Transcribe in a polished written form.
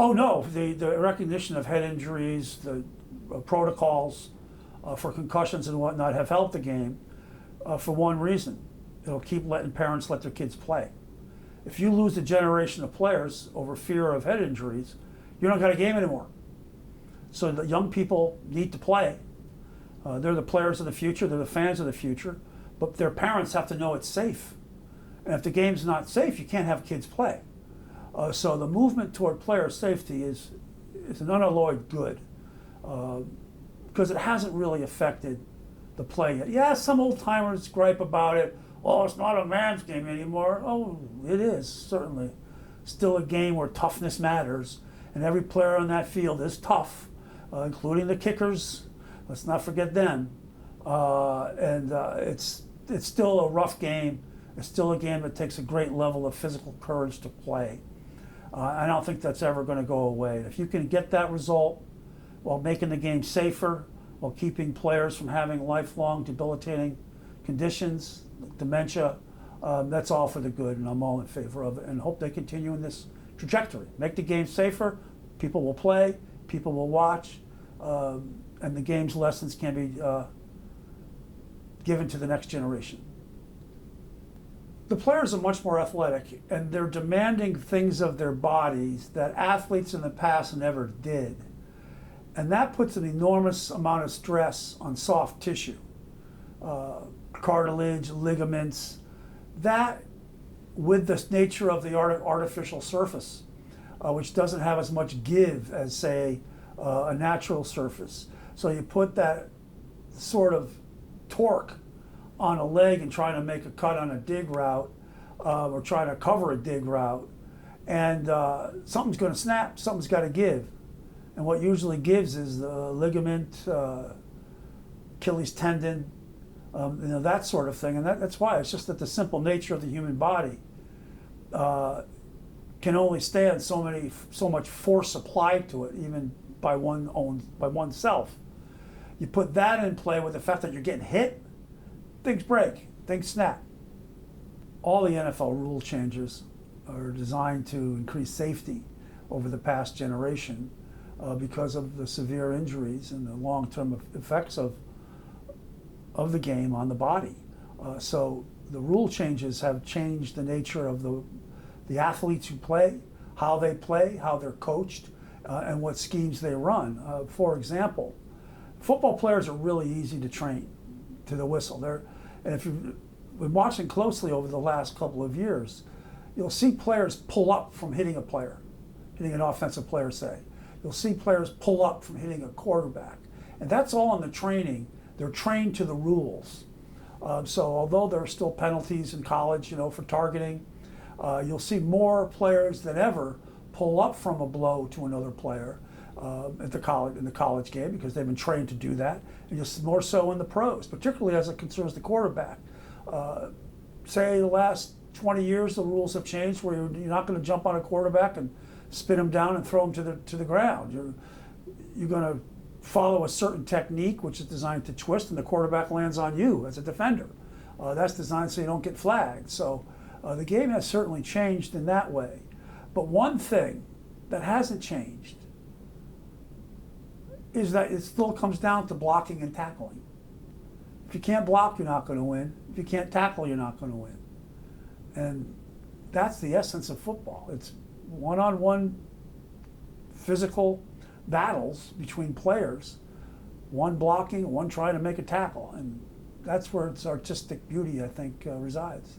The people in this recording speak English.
Oh no, the recognition of head injuries, the protocols for concussions and whatnot have helped the game for one reason. It'll keep letting parents let their kids play. If you lose a generation of players over fear of head injuries, you don't got a game anymore. So the young people need to play. They're the players of the future, they're the fans of the future, but their parents have to know it's safe. And if the game's not safe, you can't have kids play. So the movement toward player safety is an unalloyed good because it hasn't really affected the play yet. Yeah, some old timers gripe about it. Oh, it's not a man's game anymore. Oh, it is, certainly. Still a game where toughness matters, and every player on that field is tough, including the kickers. Let's not forget them. It's still a rough game. It's still a game that takes a great level of physical courage to play. I don't think that's ever going to go away. If you can get that result while making the game safer, while keeping players from having lifelong debilitating conditions, dementia, that's all for the good, and I'm all in favor of it, and hope they continue in this trajectory. Make the game safer, people will play, people will watch, and the game's lessons can be given to the next generation. The players are much more athletic, and they're demanding things of their bodies that athletes in the past never did. And that puts an enormous amount of stress on soft tissue, cartilage, ligaments. That, with the nature of the artificial surface, which doesn't have as much give as, say, a natural surface. So you put that sort of torque on a leg and trying to make a cut on a dig route, or trying to cover a dig route, and something's going to snap, something's got to give. And what usually gives is the ligament, Achilles tendon, that sort of thing. And that's why it's just that the simple nature of the human body can only stand so much force applied to it, even by oneself. You put that in play with the fact that you're getting hit, things break, things snap. All the NFL rule changes are designed to increase safety over the past generation because of the severe injuries and the long-term effects of the game on the body. So the rule changes have changed the nature of the athletes who play, how they're coached, and what schemes they run. For example, football players are really easy to train to the whistle. And if you've been watching closely over the last couple of years, you'll see players pull up from hitting an offensive player, say. You'll see players pull up from hitting a quarterback. And that's all in the training. They're trained to the rules. So although there are still penalties in college, for targeting, you'll see more players than ever pull up from a blow to another player in the college game because they've been trained to do that, and just more so in the pros, particularly as it concerns the quarterback. Say the last 20 years, the rules have changed where you're not going to jump on a quarterback and spin him down and throw him to the ground. You're going to follow a certain technique which is designed to twist, and the quarterback lands on you as a defender. That's designed so you don't get flagged. So the game has certainly changed in that way. But one thing that hasn't changed is that it still comes down to blocking and tackling. If you can't block, you're not going to win. If you can't tackle, you're not going to win. And that's the essence of football. It's one-on-one physical battles between players, one blocking, one trying to make a tackle. And that's where its artistic beauty, I think, resides.